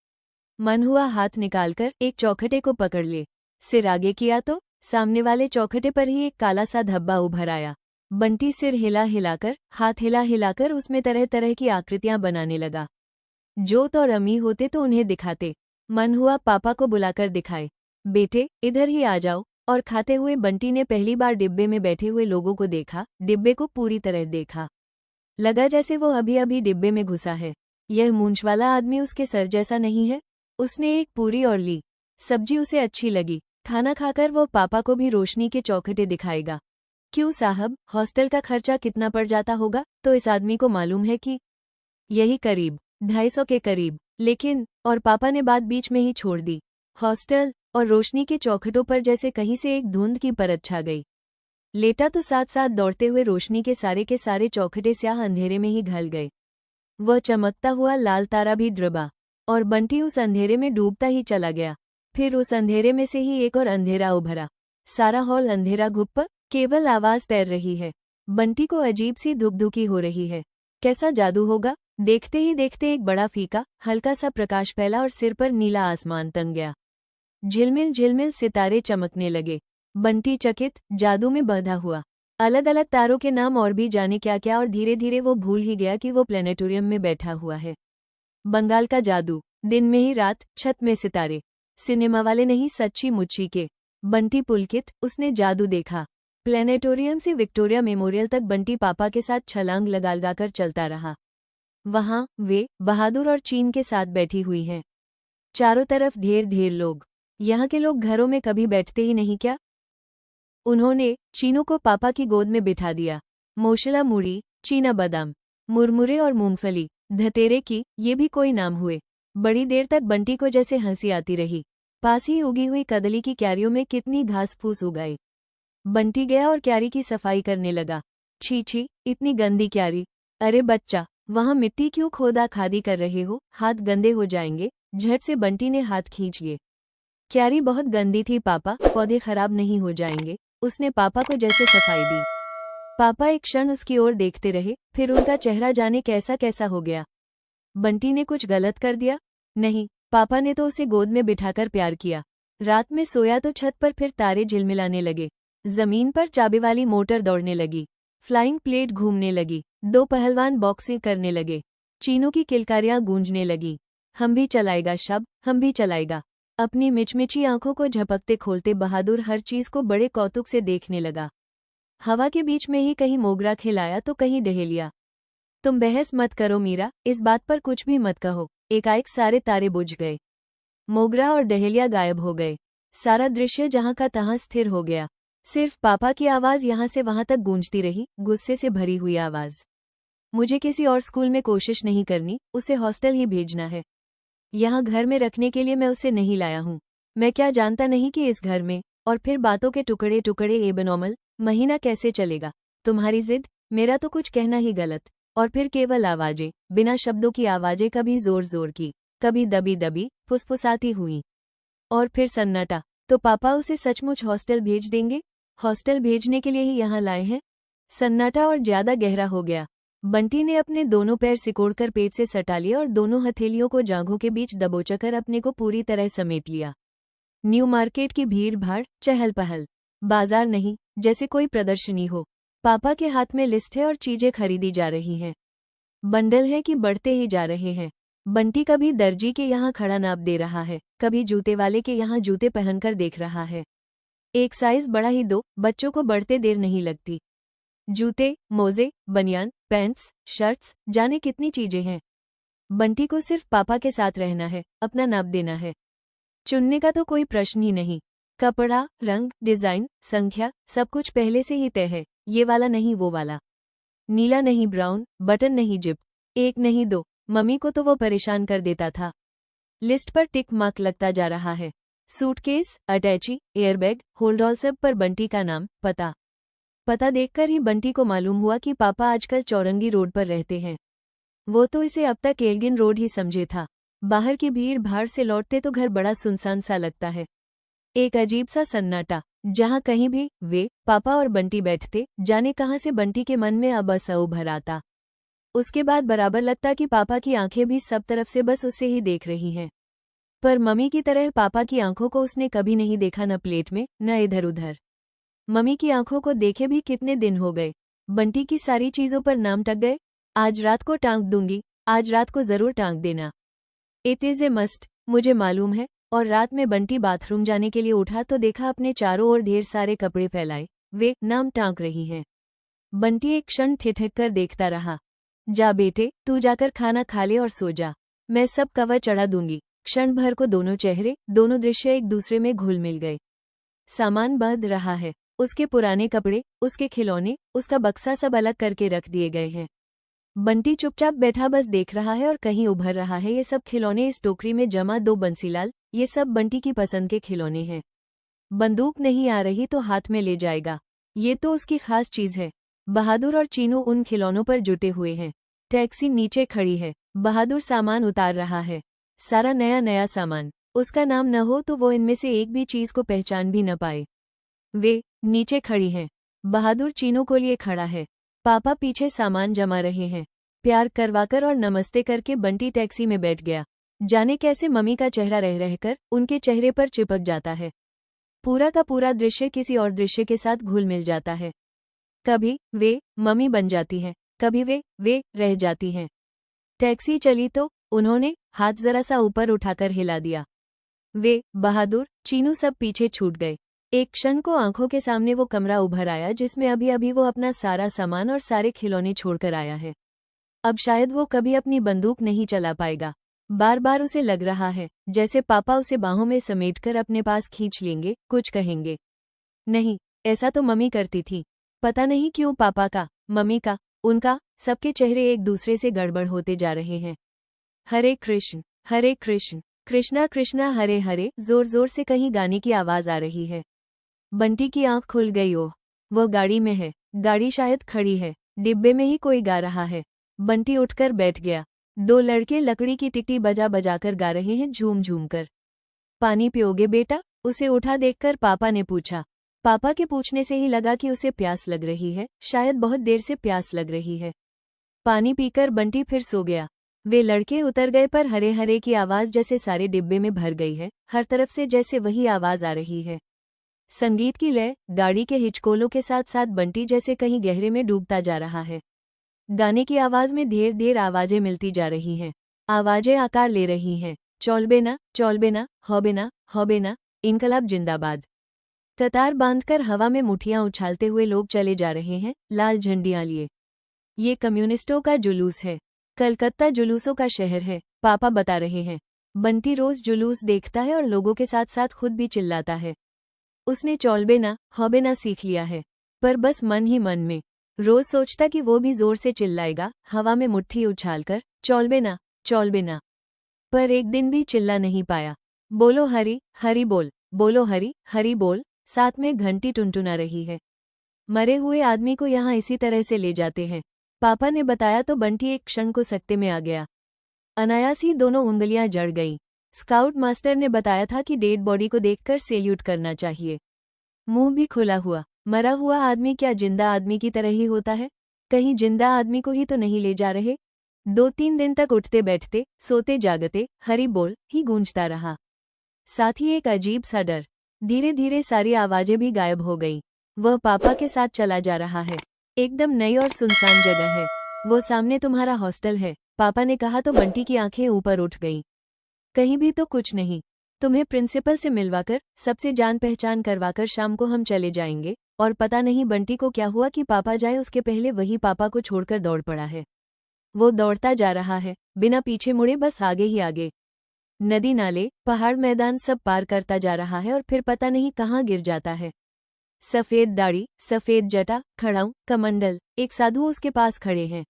मन हुआ हाथ निकालकर एक चौखटे को पकड़ ले। सिर आगे किया तो सामने वाले चौखटे पर ही एक काला सा धब्बा उभर आया। बंटी सिर हिला हिलाकर, हाथ हिला हिलाकर उसमें तरह तरह की आकृतियां बनाने लगा। जोत और अम्मी होते तो उन्हें दिखाते। मन हुआ पापा को बुलाकर दिखाए। बेटे, इधर ही आ जाओ। और खाते हुए बंटी ने पहली बार डिब्बे में बैठे हुए लोगों को देखा, डिब्बे को पूरी तरह देखा। लगा जैसे वो अभी अभी डिब्बे में घुसा है। यह मूंछ वाला आदमी उसके सर जैसा नहीं है? उसने एक पूरी और ली। सब्जी उसे अच्छी लगी। खाना खाकर वो पापा को भी रोशनी के चौखटे दिखाएगा। क्यों साहब, हॉस्टल का खर्चा कितना पड़ जाता होगा? तो इस आदमी को मालूम है कि यही करीब 250 के करीब। लेकिन, और पापा ने बात बीच में ही छोड़ दी। हॉस्टल और रोशनी के चौखटों पर जैसे कहीं से एक धुंध की परत छा गई। लेटा तो साथ साथ दौड़ते हुए रोशनी के सारे चौखटे स्याह अंधेरे में ही ढल गए। वह चमकता हुआ लाल तारा भी डूबा, और बंटी उस अंधेरे में डूबता ही चला गया। फिर उस अंधेरे में से ही एक और अंधेरा उभरा। सारा हॉल अंधेरा गुप्प, केवल आवाज तैर रही है। बंटी को अजीब सी धुकधुकी हो रही है। कैसा जादू होगा? देखते ही देखते एक बड़ा फीका, हल्का सा प्रकाश फैला और सिर पर नीला आसमान तंग गया। झिलमिल झिलमिल सितारे चमकने लगे। बंटी चकित, जादू में बंधा हुआ। अलग अलग तारों के नाम और भी जाने क्या क्या, और धीरे धीरे वो भूल ही गया कि वो प्लेनेटोरियम में बैठा हुआ है। बंगाल का जादू। दिन में ही रात, छत में सितारे। सिनेमा वाले नहीं, सच्ची मुच्ची के। बंटी पुलकित, उसने जादू देखा। प्लेनेटोरियम से विक्टोरिया मेमोरियल तक बंटी पापा के साथ छलांग लगा लगाकर चलता रहा। वहां वे बहादुर और चीन के साथ बैठी हुई हैं। चारों तरफ ढेर ढेर लोग। यहाँ के लोग घरों में कभी बैठते ही नहीं क्या? उन्होंने चीनू को पापा की गोद में बिठा दिया। मोशला मूढ़ी, चीना बादाम, मुरमुरे और मूंगफली, धतेरे की, ये भी कोई नाम हुए। बड़ी देर तक बंटी को जैसे हंसी आती रही। पास ही उगी हुई कदली की क्यारियों में कितनी घास फूस उगाई। बंटी गया और क्यारी की सफाई करने लगा। छी छी, इतनी गंदी क्यारी। अरे बच्चा, वहां मिट्टी क्यों खोदा खादी कर रहे हो, हाथ गंदे हो जाएंगे। झट से बंटी ने हाथ खींच लिए। क्यारी बहुत गंदी थी पापा, पौधे खराब नहीं हो जाएंगे। उसने पापा को जैसे सफाई दी। पापा एक क्षण उसकी ओर देखते रहे, फिर उनका चेहरा जाने कैसा कैसा हो गया। बंटी ने कुछ गलत कर दिया? नहीं, पापा ने तो उसे गोद में बिठाकर प्यार किया। रात में सोया तो छत पर फिर तारे झिलमिलाने लगे। जमीन पर चाबी वाली मोटर दौड़ने लगी। फ्लाइंग प्लेट घूमने लगी। दो पहलवान बॉक्सिंग करने लगे। चीनों की किलकारियां गूंजने लगी। हम भी चलाएगा शब, हम भी चलाएगा। अपनी मिचमिची आंखों को झपकते खोलते बहादुर हर चीज को बड़े कौतुक से देखने लगा। हवा के बीच में ही कहीं मोगरा खिलाया तो कहीं डहेलिया। तुम बहस मत करो मीरा, इस बात पर कुछ भी मत कहो। एकाएक सारे तारे बुझ गए। मोगरा और डहेलिया गायब हो गए। सारा दृश्य जहां का तहां स्थिर हो गया। सिर्फ पापा की आवाज यहां से वहां तक गूंजती रही, गुस्से से भरी हुई आवाज। मुझे किसी और स्कूल में कोशिश नहीं करनी, उसे हॉस्टल ही भेजना है। यहाँ घर में रखने के लिए मैं उसे नहीं लाया हूँ। मैं क्या जानता नहीं कि इस घर में, और फिर बातों के टुकड़े टुकड़े एबनॉर्मल, महीना कैसे चलेगा। तुम्हारी जिद, मेरा तो कुछ कहना ही गलत। और फिर केवल आवाजें, बिना शब्दों की आवाजें, कभी जोर जोर की, कभी दबी दबी, फुसफुसाती हुई। और फिर सन्नाटा। तो पापा उसे सचमुच हॉस्टल भेज देंगे? हॉस्टल भेजने के लिए ही यहाँ लाए हैं? सन्नाटा और ज्यादा गहरा हो गया। बंटी ने अपने दोनों पैर सिकोड़कर पेट से सटा लिए और दोनों हथेलियों को जांघों के बीच दबोचकर अपने को पूरी तरह समेट लिया। न्यू मार्केट की भीड़ भाड़, चहल पहल। बाजार नहीं, जैसे कोई प्रदर्शनी हो। पापा के हाथ में लिस्ट है और चीजें खरीदी जा रही हैं। बंडल है कि बढ़ते ही जा रहे हैं। बंटी कभी दर्जी के यहाँ खड़ा नाप दे रहा है, कभी जूते वाले के यहाँ जूते पहनकर देख रहा है। एक साइज बड़ा ही दो, बच्चों को बढ़ते देर नहीं लगती। जूते, मोजे, बनियान, पैंट्स, शर्ट्स, जाने कितनी चीजें हैं। बंटी को सिर्फ पापा के साथ रहना है, अपना नाप देना है। चुनने का तो कोई प्रश्न ही नहीं। कपड़ा, रंग, डिजाइन, संख्या, सब कुछ पहले से ही तय है। ये वाला नहीं, वो वाला। नीला नहीं, ब्राउन, बटन नहीं, जिप। एक नहीं दो। मम्मी को तो वो परेशान कर देता था। लिस्ट पर टिक मार्क लगता जा रहा है। सूटकेस, अटैची, एयरबैग, होल्डॉल, सब पर बंटी का नाम, पता देखकर ही बंटी को मालूम हुआ कि पापा आजकल चौरंगी रोड पर रहते हैं। वो तो इसे अब तक एल्गिन रोड ही समझे था। बाहर की भीड़ भाड़ से लौटते तो घर बड़ा सुनसान सा लगता है। एक अजीब सा सन्नाटा, जहां कहीं भी वे, पापा और बंटी बैठते, जाने कहां से बंटी के मन में अब असहु भर आता। उसके बाद बराबर लगता कि पापा की आंखें भी सब तरफ से बस उसे ही देख रही हैं। पर मम्मी की तरह पापा की आंखों को उसने कभी नहीं देखा, न प्लेट में, न इधर उधर। मम्मी की आंखों को देखे भी कितने दिन हो गए। बंटी की सारी चीजों पर नाम टक गए। आज रात को टांग दूंगी, आज रात को जरूर टांग देना। इट इज ए मस्ट, मुझे मालूम है। और रात में बंटी बाथरूम जाने के लिए उठा तो देखा अपने चारों ओर ढेर सारे कपड़े फैलाए, वे नाम टांग रही हैं। बंटी एक क्षण ठिठक कर देखता रहा। जा बेटे, तू जाकर खाना खा ले और सो जा, मैं सब कवर चढ़ा दूंगी। क्षण भर को दोनों चेहरे, दोनों दृश्य एक दूसरे में घुल मिल गए। सामान बंध रहा है। उसके पुराने कपड़े, उसके खिलौने, उसका बक्सा सब अलग करके रख दिए गए हैं। बंटी चुपचाप बैठा बस देख रहा है और कहीं उभर रहा है ये सब खिलौने इस टोकरी में जमा। दो बंसीलाल, ये सब बंटी की पसंद के खिलौने हैं। बंदूक नहीं आ रही तो हाथ में ले जाएगा, ये तो उसकी खास चीज है। बहादुर और चीनू उन खिलौनों पर जुटे हुए हैं। टैक्सी नीचे खड़ी है। बहादुर सामान उतार रहा है, सारा नया नया सामान। उसका नाम न हो तो वो इनमें से एक भी चीज को पहचान भी न पाए। वे नीचे खड़ी हैं। बहादुर चीनू को लिए खड़ा है। पापा पीछे सामान जमा रहे हैं। प्यार करवाकर और नमस्ते करके बंटी टैक्सी में बैठ गया। जाने कैसे मम्मी का चेहरा रह रहकर उनके चेहरे पर चिपक जाता है। पूरा का पूरा दृश्य किसी और दृश्य के साथ घुल मिल जाता है। कभी वे मम्मी बन जाती हैं, कभी वे रह जाती हैं। टैक्सी चली तो उन्होंने हाथ जरा सा ऊपर उठाकर हिला दिया। वे, बहादुर, चीनू सब पीछे छूट गए। एक क्षण को आंखों के सामने वो कमरा उभर आया जिसमें अभी अभी वो अपना सारा सामान और सारे खिलौने छोड़कर आया है। अब शायद वो कभी अपनी बंदूक नहीं चला पाएगा। बार बार उसे लग रहा है जैसे पापा उसे बाहों में समेटकर अपने पास खींच लेंगे, कुछ कहेंगे। नहीं, ऐसा तो मम्मी करती थी। पता नहीं क्यों पापा का मम्मी का, उनका, सबके चेहरे एक दूसरे से गड़बड़ होते जा रहे हैं। हरे कृष्ण, कृष्णा कृष्णा हरे हरे, जोर जोर से कहीं गाने की आवाज आ रही है। बंटी की आंख खुल गई। ओह, वह गाड़ी में है, गाड़ी शायद खड़ी है, डिब्बे में ही कोई गा रहा है। बंटी उठकर बैठ गया। दो लड़के लकड़ी की टिकटी बजा बजाकर गा रहे हैं झूम झूम कर। पानी पियोगे बेटा? उसे उठा देखकर पापा ने पूछा। पापा के पूछने से ही लगा कि उसे प्यास लग रही है, शायद बहुत देर से प्यास लग रही है। पानी पीकर बंटी फिर सो गया। वे लड़के उतर गए पर हरे हरे की आवाज जैसे सारे डिब्बे में भर गई है, हर तरफ से जैसे वही आवाज आ रही है। संगीत की लय, गाड़ी के हिचकोलों के साथ साथ बंटी जैसे कहीं गहरे में डूबता जा रहा है। गाने की आवाज में देर देर आवाजें मिलती जा रही हैं। आवाजें आकार ले रही हैं। चौलबेना, हौबेना, इनकलाब जिंदाबाद। कतार बांधकर हवा में मुठियां उछालते हुए लोग चले जा रहे हैं, लाल झंडियां लिए। ये कम्युनिस्टों का जुलूस है। कलकत्ता जुलूसों का शहर है, पापा बता रहे हैं। बंटी रोज जुलूस देखता है और लोगों के साथ साथ खुद भी चिल्लाता है। उसने चौलबेना, हौबेना सीख लिया है, पर बस मन ही मन में। रोज सोचता कि वो भी जोर से चिल्लाएगा, हवा में मुट्ठी उछालकर, चौलबेना। पर एक दिन भी चिल्ला नहीं पाया। बोलो हरी, हरी बोल, बोलो हरी, हरी बोल, साथ में घंटी टुनटुना रही है। मरे हुए आदमी को यहाँ इसी तरह से ले जाते हैं, पापा ने बताया तो बंटी एक क्षण को सकते में आ गया। अनायास ही दोनों उंगलियां जड़ गईं। स्काउट मास्टर ने बताया था कि डेड बॉडी को देखकर सैल्यूट करना चाहिए। मुंह भी खुला हुआ। मरा हुआ आदमी क्या जिंदा आदमी की तरह ही होता है? कहीं जिंदा आदमी को ही तो नहीं ले जा रहे? 2-3 दिन तक उठते बैठते, सोते जागते, हरी बोल ही गूंजता रहा। साथ ही एक अजीब सा डर। धीरे धीरे सारी आवाजें भी गायब हो गईं। वह पापा के साथ चला जा रहा है। एकदम नई और सुनसान जगह है। वो सामने तुम्हारा हॉस्टल है, पापा ने कहा तो बंटी की आंखें ऊपर उठ गईं। कहीं भी तो कुछ नहीं। तुम्हें प्रिंसिपल से मिलवाकर, सबसे जान पहचान करवाकर शाम को हम चले जाएंगे। और पता नहीं बंटी को क्या हुआ कि पापा जाए उसके पहले वही पापा को छोड़कर दौड़ पड़ा है। वो दौड़ता जा रहा है, बिना पीछे मुड़े, बस आगे ही आगे। नदी नाले, पहाड़ मैदान सब पार करता जा रहा है और फिर पता नहीं कहाँ गिर जाता है। सफेद दाढ़ी, सफेद जटा, खड़ाऊ, कमंडल, एक साधु उसके पास खड़े हैं।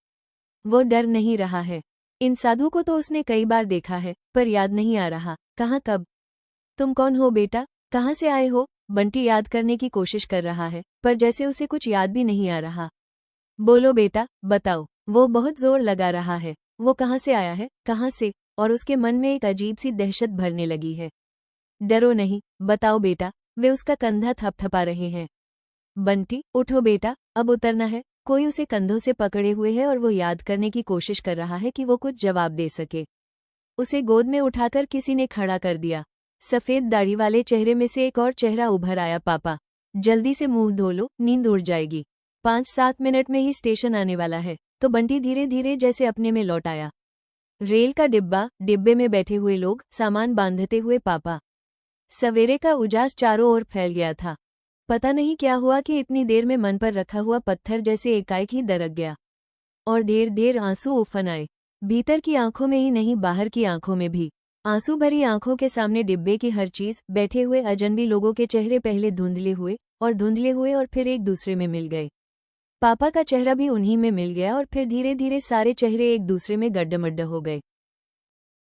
वो डर नहीं रहा है। इन साधु को तो उसने कई बार देखा है, पर याद नहीं आ रहा, कहाँ कब। तुम कौन हो बेटा? कहाँ से आए हो? बंटी याद करने की कोशिश कर रहा है, पर जैसे उसे कुछ याद भी नहीं आ रहा। बोलो बेटा, बताओ। वो बहुत जोर लगा रहा है। वो कहाँ से आया है, कहाँ से? और उसके मन में एक अजीब सी दहशत भरने लगी है। डरो नहीं, बताओ बेटा। वे उसका कंधा थपथपा रहे हैं। बंटी, उठो बेटा, अब उतरना है। कोई उसे कंधों से पकड़े हुए है और वो याद करने की कोशिश कर रहा है कि वो कुछ जवाब दे सके। उसे गोद में उठाकर किसी ने खड़ा कर दिया। सफेद दाढ़ी वाले चेहरे में से एक और चेहरा उभर आया। पापा, जल्दी से मुंह धो लो, नींद उड़ जाएगी। 5-7 मिनट में ही स्टेशन आने वाला है। तो बंटी धीरे धीरे जैसे अपने में लौट आया। रेल का डिब्बा, डिब्बे में बैठे हुए लोग, सामान बांधते हुए पापा। सवेरे का उजास चारों ओर फैल गया था। पता नहीं क्या हुआ कि इतनी देर में मन पर रखा हुआ पत्थर जैसे एकाएक ही दरक गया और देर देर आंसू उफन आए। भीतर की आंखों में ही नहीं, बाहर की आंखों में भी। आंसू भरी आंखों के सामने डिब्बे की हर चीज, बैठे हुए अजनबी लोगों के चेहरे पहले धुंधले हुए और फिर एक दूसरे में मिल गए। पापा का चेहरा भी उन्हीं में मिल गया और फिर धीरे धीरे सारे चेहरे एक दूसरे में गड्ढमड्ढ हो गए।